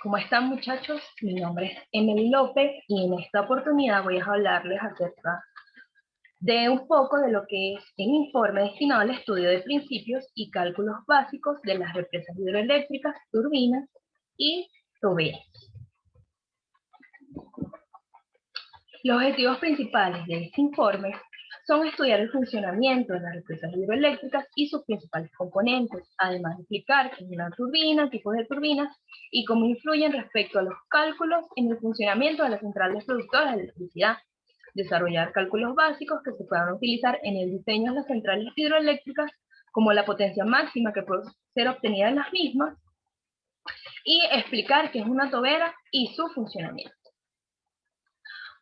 ¿Cómo están, muchachos? Mi nombre es Emily López y en esta oportunidad voy a hablarles acerca de un poco de lo que es el informe destinado al estudio de principios y cálculos básicos de las represas hidroeléctricas, turbinas y toberas. Los objetivos principales de este informe son estudiar el funcionamiento de las represas hidroeléctricas y sus principales componentes, además de explicar qué es una turbina, tipos de turbinas y cómo influyen respecto a los cálculos en el funcionamiento de las centrales productoras de electricidad, desarrollar cálculos básicos que se puedan utilizar en el diseño de las centrales hidroeléctricas, como la potencia máxima que puede ser obtenida en las mismas, y explicar qué es una tobera y su funcionamiento.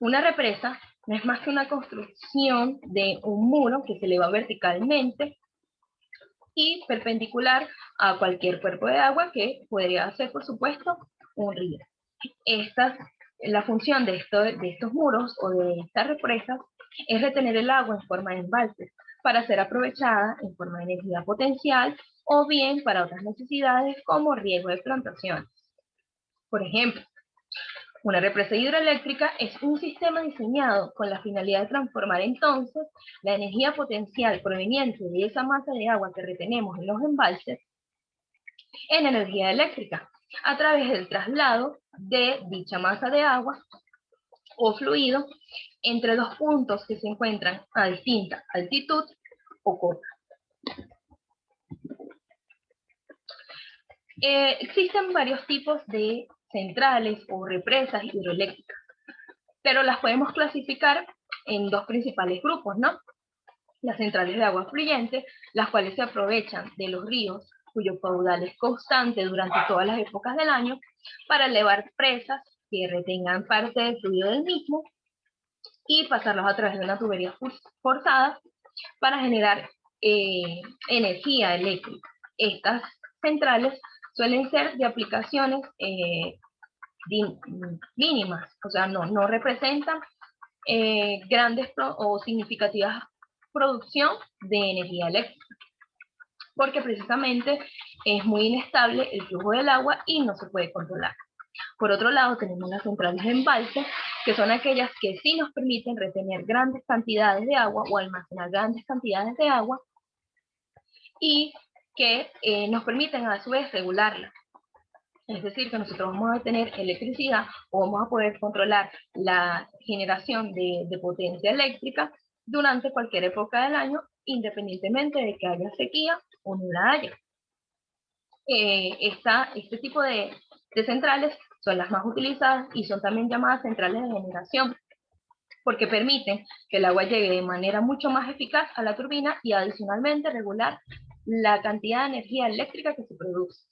Una represa no es más que una construcción de un muro que se eleva verticalmente y perpendicular a cualquier cuerpo de agua, que podría ser, por supuesto, un río. La función de estos muros o de estas represas es retener el agua en forma de embalses para ser aprovechada en forma de energía potencial o bien para otras necesidades como riego de plantaciones. Por ejemplo, una represa hidroeléctrica es un sistema diseñado con la finalidad de transformar entonces la energía potencial proveniente de esa masa de agua que retenemos en los embalses en energía eléctrica, a través del traslado de dicha masa de agua o fluido entre dos puntos que se encuentran a distinta altitud o cota. Existen varios tipos de centrales o represas hidroeléctricas, pero las podemos clasificar en dos principales grupos, ¿no? Las centrales de agua fluyente, las cuales se aprovechan de los ríos, cuyo caudal es constante durante todas las épocas del año, para elevar presas que retengan parte del fluido del mismo y pasarlos a través de una tubería forzada para generar energía eléctrica. Estas centrales suelen ser de aplicaciones mínimas, o sea, no representan grandes o significativas producción de energía eléctrica, porque precisamente es muy inestable el flujo del agua y no se puede controlar. Por otro lado, tenemos las centrales de embalse, que son aquellas que sí nos permiten retener grandes cantidades de agua o almacenar grandes cantidades de agua y que nos permiten a su vez regularla. Es decir, que nosotros vamos a tener electricidad o vamos a poder controlar la generación de potencia eléctrica durante cualquier época del año, independientemente de que haya sequía o no la haya. Este tipo de centrales son las más utilizadas y son también llamadas centrales de generación, porque permiten que el agua llegue de manera mucho más eficaz a la turbina y adicionalmente regular la cantidad de energía eléctrica que se produce.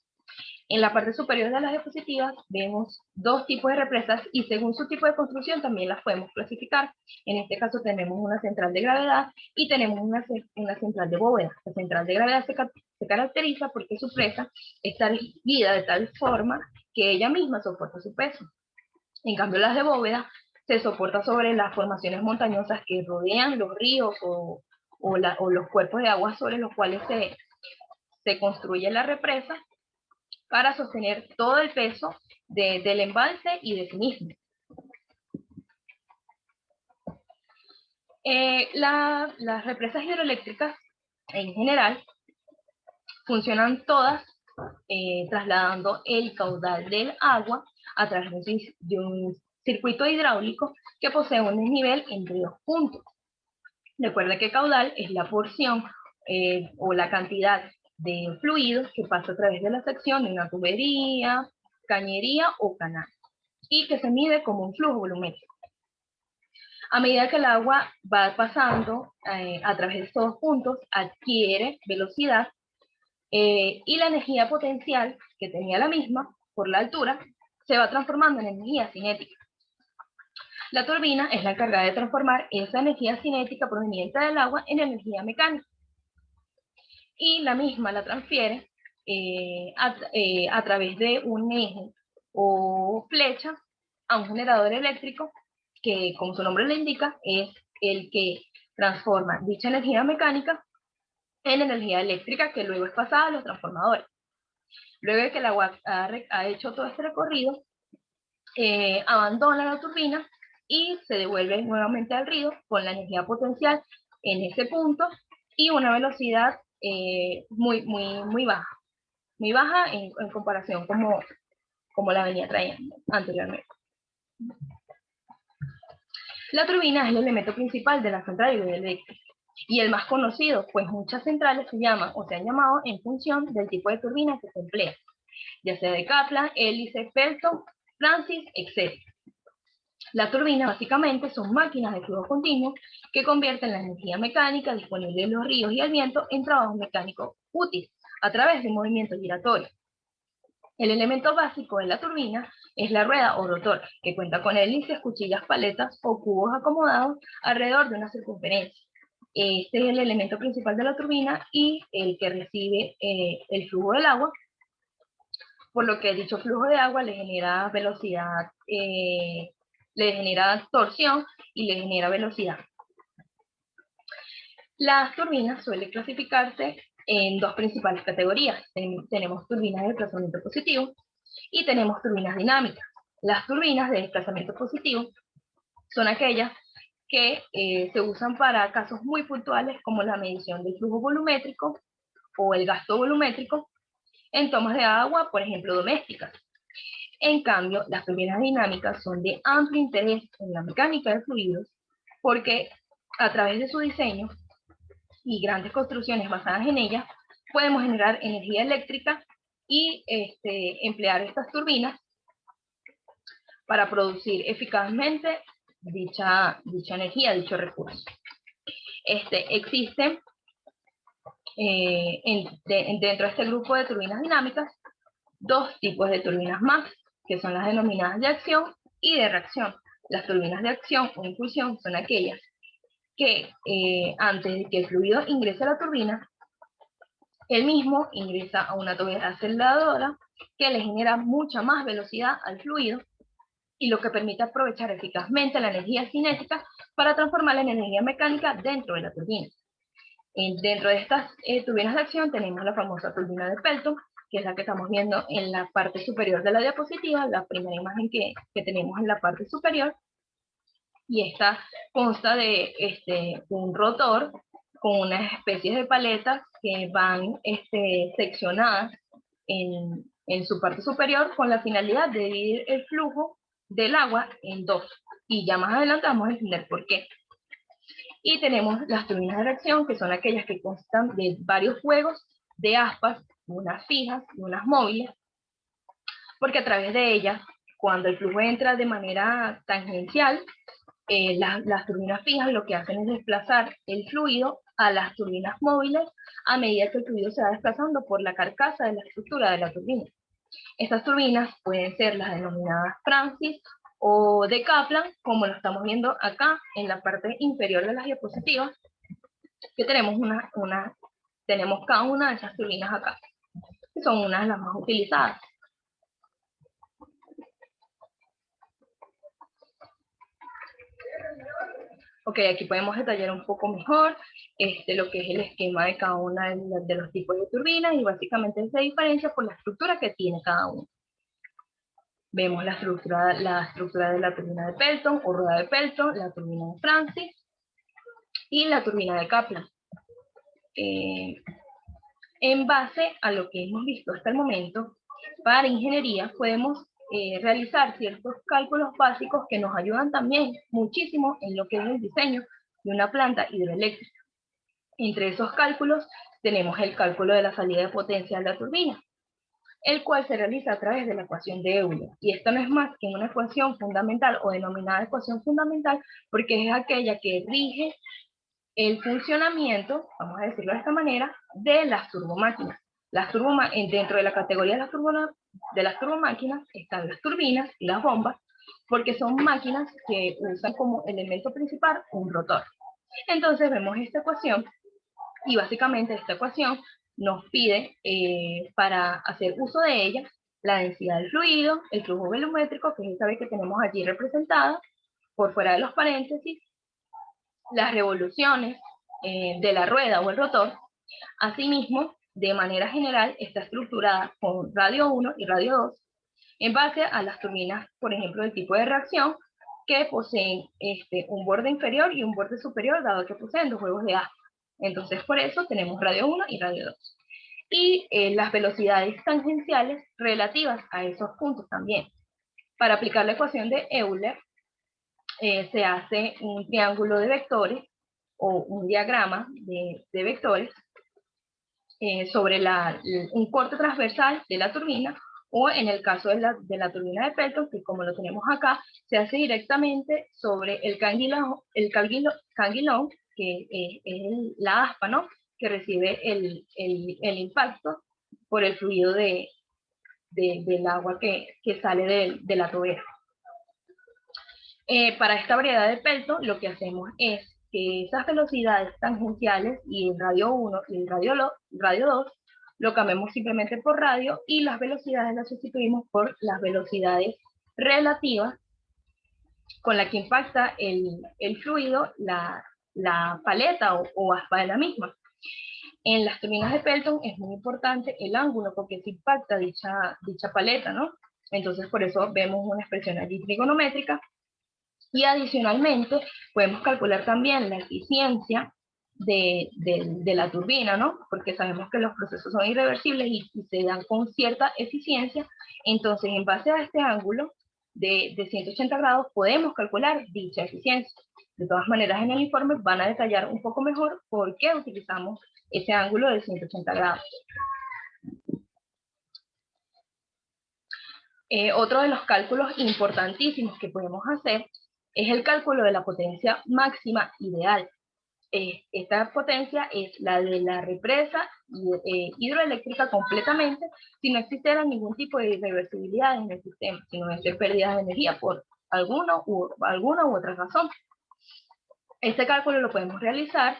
En la parte superior de las diapositivas vemos dos tipos de represas y según su tipo de construcción también las podemos clasificar. En este caso tenemos una central de gravedad y tenemos una central de bóveda. La central de gravedad se caracteriza porque su presa está erguida de tal forma que ella misma soporta su peso. En cambio, las de bóveda se soporta sobre las formaciones montañosas que rodean los ríos o los cuerpos de agua sobre los cuales se construye la represa, para sostener todo el peso del embalse y de sí mismo. Las represas hidroeléctricas en general funcionan todas trasladando el caudal del agua a través de un circuito hidráulico que posee un desnivel entre dos puntos. Recuerda que caudal es la porción o la cantidad de fluidos que pasa a través de la sección de una tubería, cañería o canal, y que se mide como un flujo volumétrico. A medida que el agua va pasando a través de estos dos puntos, adquiere velocidad y la energía potencial que tenía la misma por la altura se va transformando en energía cinética. La turbina es la encargada de transformar esa energía cinética proveniente del agua en energía mecánica. Y la misma la transfiere a través de un eje o flecha a un generador eléctrico que, como su nombre le indica, es el que transforma dicha energía mecánica en energía eléctrica que luego es pasada a los transformadores. Luego de que el agua ha hecho todo este recorrido, abandona la turbina y se devuelve nuevamente al río con la energía potencial en ese punto y una velocidad muy baja en comparación como la venía trayendo anteriormente. La turbina es el elemento principal de la central hidroeléctrica y el más conocido, pues muchas centrales se llaman o se han llamado en función del tipo de turbina que se emplea, ya sea de Kaplan, hélice, Pelton, Francis, etc. La turbina básicamente son máquinas de flujo continuo que convierten la energía mecánica disponible en los ríos y el viento en trabajo mecánico útil a través de un movimiento giratorio. El elemento básico de la turbina es la rueda o rotor, que cuenta con hélices, cuchillas, paletas o cubos acomodados alrededor de una circunferencia. Este es el elemento principal de la turbina y el que recibe el flujo del agua, por lo que dicho flujo de agua le genera velocidad, le genera torsión y le genera velocidad. Las turbinas suelen clasificarse en dos principales categorías. Tenemos turbinas de desplazamiento positivo y tenemos turbinas dinámicas. Las turbinas de desplazamiento positivo son aquellas que se usan para casos muy puntuales como la medición del flujo volumétrico o el gasto volumétrico en tomas de agua, por ejemplo, domésticas. En cambio, las turbinas dinámicas son de amplio interés en la mecánica de fluidos porque a través de su diseño y grandes construcciones basadas en ellas, podemos generar energía eléctrica y emplear estas turbinas para producir eficazmente dicha energía, dicho recurso. Existen dentro de este grupo de turbinas dinámicas dos tipos de turbinas más, que son las denominadas de acción y de reacción. Las turbinas de acción o impulsión son aquellas que antes de que el fluido ingrese a la turbina, él mismo ingresa a una tubería aceleradora que le genera mucha más velocidad al fluido y lo que permite aprovechar eficazmente la energía cinética para transformarla en energía mecánica dentro de la turbina. Dentro de estas turbinas de acción tenemos la famosa turbina de Pelton, que es la que estamos viendo en la parte superior de la diapositiva, la primera imagen que tenemos en la parte superior, y esta consta de un rotor con unas especies de paletas que van seccionadas en su parte superior con la finalidad de dividir el flujo del agua en dos. Y ya más adelante vamos a entender por qué. Y tenemos las turbinas de reacción, que son aquellas que constan de varios juegos de aspas, unas fijas y unas móviles, porque a través de ellas, cuando el flujo entra de manera tangencial, las turbinas fijas lo que hacen es desplazar el fluido a las turbinas móviles a medida que el fluido se va desplazando por la carcasa de la estructura de la turbina. Estas turbinas pueden ser las denominadas Francis o de Kaplan, como lo estamos viendo acá en la parte inferior de las diapositivas, que tenemos tenemos cada una de esas turbinas acá, que son unas de las más utilizadas. Ok, aquí podemos detallar un poco mejor lo que es el esquema de cada una de los tipos de turbinas y básicamente se diferencia por la estructura que tiene cada uno. Vemos la estructura de la turbina de Pelton o rueda de Pelton, la turbina de Francis y la turbina de Kaplan. En base a lo que hemos visto hasta el momento, para ingeniería podemos realizar ciertos cálculos básicos que nos ayudan también muchísimo en lo que es el diseño de una planta hidroeléctrica. Entre esos cálculos tenemos el cálculo de la salida de potencia de la turbina, el cual se realiza a través de la ecuación de Euler. Y esto no es más que una ecuación fundamental o denominada ecuación fundamental porque es aquella que rige el funcionamiento, vamos a decirlo de esta manera, de las turbomáquinas. Dentro de la categoría de las turbomáquinas están las turbinas y las bombas, porque son máquinas que usan como elemento principal un rotor. Entonces vemos esta ecuación y básicamente esta ecuación nos pide, para hacer uso de ella, la densidad del fluido, el flujo volumétrico, que es esta vez que tenemos allí representada, por fuera de los paréntesis, las revoluciones de la rueda o el rotor, asimismo de manera general está estructurada con radio 1 y radio 2 en base a las turbinas, por ejemplo, del tipo de reacción, que poseen un borde inferior y un borde superior, dado que poseen dos huevos de aspa. Entonces, por eso tenemos radio 1 y radio 2. Y las velocidades tangenciales relativas a esos puntos también. Para aplicar la ecuación de Euler, se hace un triángulo de vectores o un diagrama de vectores sobre un corte transversal de la turbina, o en el caso de la turbina de Pelton, que como lo tenemos acá, se hace directamente sobre el cangilón, que es la aspa, ¿no?, que recibe el impacto por el fluido del agua que sale de la tobera. Para esta variedad de Pelton, lo que hacemos es que esas velocidades tangenciales y el radio 1 y el radio 2 lo cambiamos simplemente por radio, y las velocidades las sustituimos por las velocidades relativas con la que impacta el fluido, la paleta o aspa de la misma. En las turbinas de Pelton es muy importante el ángulo porque se impacta dicha paleta, ¿no? Entonces por eso vemos una expresión allí trigonométrica. Y adicionalmente podemos calcular también la eficiencia de la turbina, ¿no? Porque sabemos que los procesos son irreversibles y se dan con cierta eficiencia. Entonces, en base a este ángulo de 180 grados, podemos calcular dicha eficiencia. De todas maneras, en el informe van a detallar un poco mejor por qué utilizamos ese ángulo de 180 grados. Otro de los cálculos importantísimos que podemos hacer es el cálculo de la potencia máxima ideal. Esta potencia es la de la represa hidroeléctrica completamente, si no existiera ningún tipo de irreversibilidad en el sistema, sino de ser pérdidas de energía por alguna u otra razón. Este cálculo lo podemos realizar,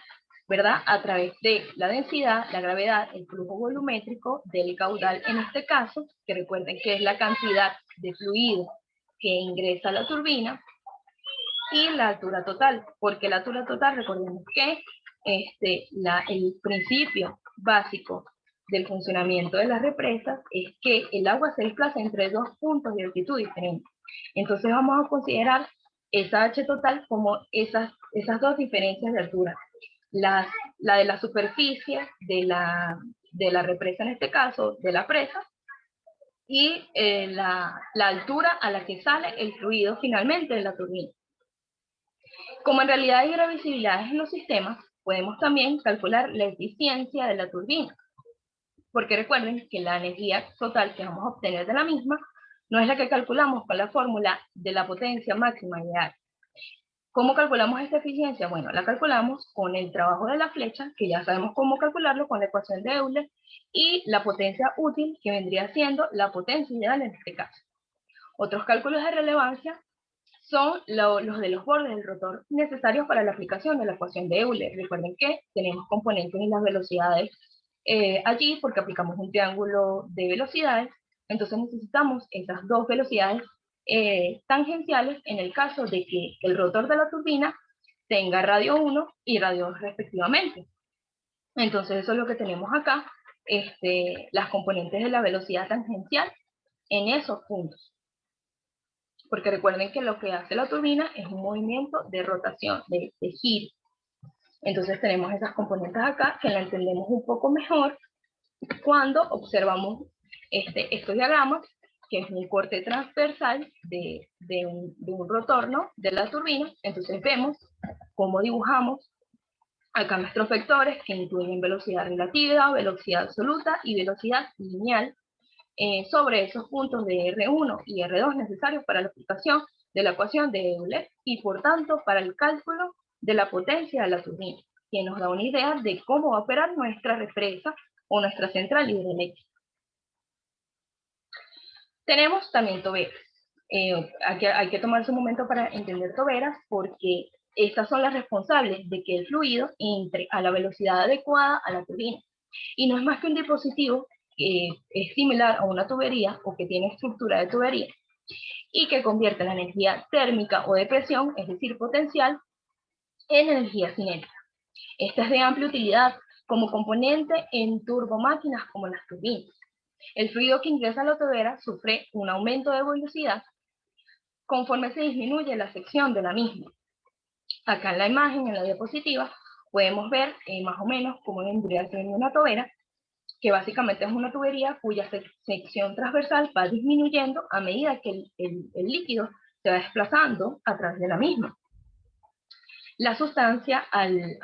¿verdad?, a través de la densidad, la gravedad, el flujo volumétrico del caudal en este caso, que recuerden que es la cantidad de fluido que ingresa a la turbina, y la altura total, porque la altura total, recordemos que el principio básico del funcionamiento de las represas es que el agua se desplaza entre dos puntos de altitud diferentes. Entonces vamos a considerar esa H total como esas dos diferencias de altura. La de la superficie de la represa, en este caso, de la presa, y la altura a la que sale el fluido finalmente de la turbina. Como en realidad hay irreversibilidades en los sistemas, podemos también calcular la eficiencia de la turbina, porque recuerden que la energía total que vamos a obtener de la misma no es la que calculamos con la fórmula de la potencia máxima ideal. ¿Cómo calculamos esta eficiencia? Bueno, la calculamos con el trabajo de la flecha, que ya sabemos cómo calcularlo con la ecuación de Euler, y la potencia útil, que vendría siendo la potencia ideal en este caso. Otros cálculos de relevancia son los de los bordes del rotor necesarios para la aplicación de la ecuación de Euler. Recuerden que tenemos componentes en las velocidades allí porque aplicamos un triángulo de velocidades, entonces necesitamos esas dos velocidades tangenciales en el caso de que el rotor de la turbina tenga radio 1 y radio 2 respectivamente. Entonces eso es lo que tenemos acá, las componentes de la velocidad tangencial en esos puntos. Porque recuerden que lo que hace la turbina es un movimiento de rotación, de giro. Entonces tenemos esas componentes acá que la entendemos un poco mejor cuando observamos estos diagramas, que es un corte transversal de un rotor, ¿no?, de la turbina. Entonces vemos cómo dibujamos acá nuestros vectores, que incluyen velocidad relativa, velocidad absoluta y velocidad lineal, sobre esos puntos de R1 y R2 necesarios para la aplicación de la ecuación de Euler y por tanto para el cálculo de la potencia de la turbina, que nos da una idea de cómo va a operar nuestra represa o nuestra central hidroeléctrica. Tenemos también toberas. Hay que tomarse un momento para entender toberas, porque estas son las responsables de que el fluido entre a la velocidad adecuada a la turbina. Y no es más que un dispositivo que es similar a una tubería o que tiene estructura de tubería y que convierte la energía térmica o de presión, es decir, potencial, en energía cinética. Esta es de amplia utilidad como componente en turbomáquinas como las turbinas. El fluido que ingresa a la tobera sufre un aumento de velocidad conforme se disminuye la sección de la misma. Acá en la imagen, en la diapositiva, podemos ver más o menos cómo vendría siendo una tobera, que básicamente es una tubería cuya sección transversal va disminuyendo a medida que el líquido se va desplazando a través de la misma. La sustancia, al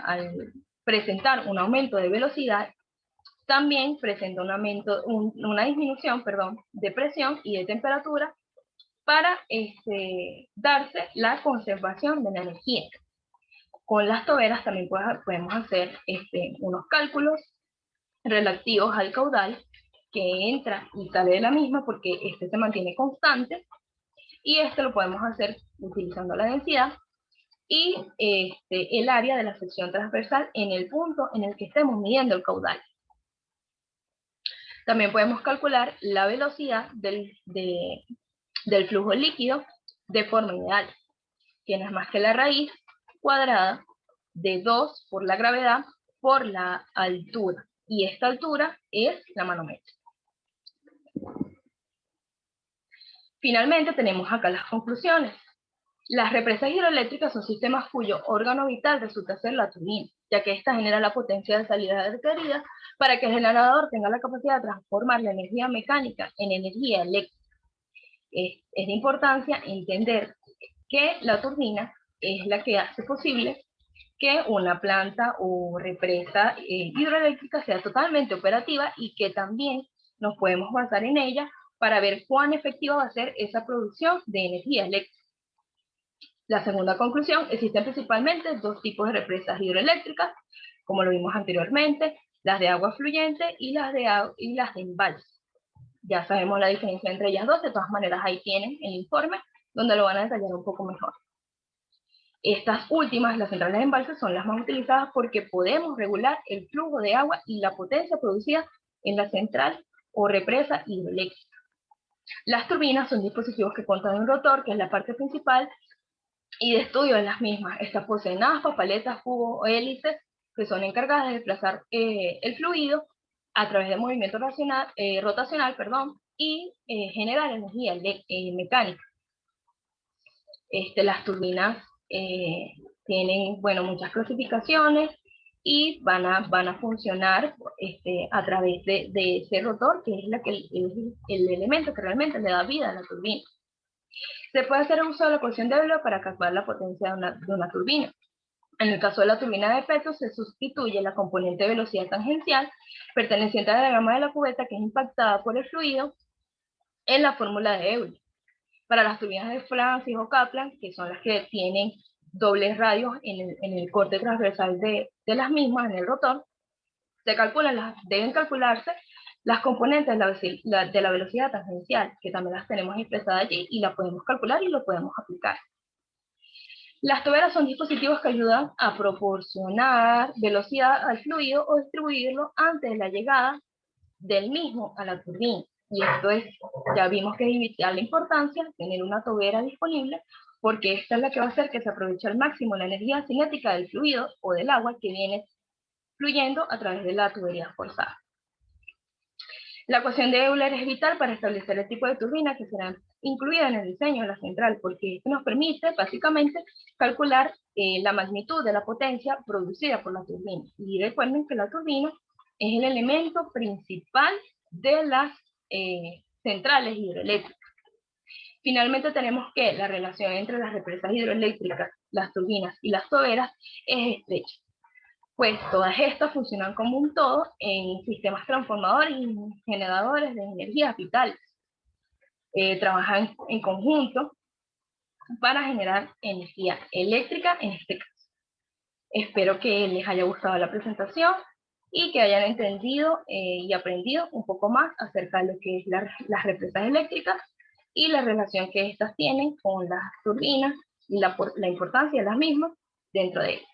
presentar un aumento de velocidad, también presenta una disminución, de presión y de temperatura para darse la conservación de la energía. Con las toberas también podemos hacer unos cálculos relativos al caudal que entra y sale de la misma, porque se mantiene constante, y lo podemos hacer utilizando la densidad y el área de la sección transversal en el punto en el que estemos midiendo el caudal. También podemos calcular la velocidad del flujo líquido de forma ideal, que no es más que la raíz cuadrada de 2 por la gravedad por la altura, y esta altura es la manométrica. Finalmente tenemos acá las conclusiones. Las represas hidroeléctricas son sistemas cuyo órgano vital resulta ser la turbina, ya que ésta genera la potencia de salida requerida para que el generador tenga la capacidad de transformar la energía mecánica en energía eléctrica. Es de importancia entender que la turbina es la que hace posible que una planta o represa hidroeléctrica sea totalmente operativa, y que también nos podemos basar en ella para ver cuán efectiva va a ser esa producción de energía eléctrica. La segunda conclusión: existen principalmente dos tipos de represas hidroeléctricas, como lo vimos anteriormente, las de agua fluyente y las de embalse. Ya sabemos la diferencia entre ellas dos, de todas maneras ahí tienen el informe donde lo van a detallar un poco mejor. Estas últimas, las centrales de embalse, son las más utilizadas porque podemos regular el flujo de agua y la potencia producida en la central o represa hidroeléctrica. Las turbinas son dispositivos que cuentan con un rotor, que es la parte principal, y de estudio de las mismas. Estas poseen aspas, paletas, cubos o hélices, que son encargadas de desplazar el fluido a través de movimiento rotacional, y generar energía mecánica. Las turbinas tienen, muchas clasificaciones, y van a funcionar a través de ese rotor, que es el elemento que realmente le da vida a la turbina. Se puede hacer uso de la porción de Euler para calcular la potencia de una turbina. En el caso de la turbina de Pettus, se sustituye la componente de velocidad tangencial perteneciente a la diagrama de la cubeta, que es impactada por el fluido, en la fórmula de Euler. Para las turbinas de Francis o Kaplan, que son las que tienen dobles radios en el corte transversal de las mismas, en el rotor, deben calcularse las componentes de la velocidad tangencial, que también las tenemos expresadas allí, y la podemos calcular y lo podemos aplicar. Las toberas son dispositivos que ayudan a proporcionar velocidad al fluido o distribuirlo antes de la llegada del mismo a la turbina. Y esto ya vimos que es de vital importancia tener una tobera disponible, porque esta es la que va a hacer que se aproveche al máximo la energía cinética del fluido o del agua que viene fluyendo a través de la tubería forzada. La ecuación de Euler es vital para establecer el tipo de turbina que será incluida en el diseño de la central, porque esto nos permite básicamente calcular la magnitud de la potencia producida por la turbina. Y recuerden que la turbina es el elemento principal de las centrales hidroeléctricas. Finalmente tenemos que la relación entre las represas hidroeléctricas, las turbinas y las toberas es estrecha, pues todas estas funcionan como un todo en sistemas transformadores y generadores de energías vitales. Trabajan en conjunto para generar energía eléctrica en este caso. Espero que les haya gustado la presentación y que hayan entendido y aprendido un poco más acerca de lo que es las represas eléctricas y la relación que estas tienen con las turbinas y la importancia de las mismas dentro de ellas.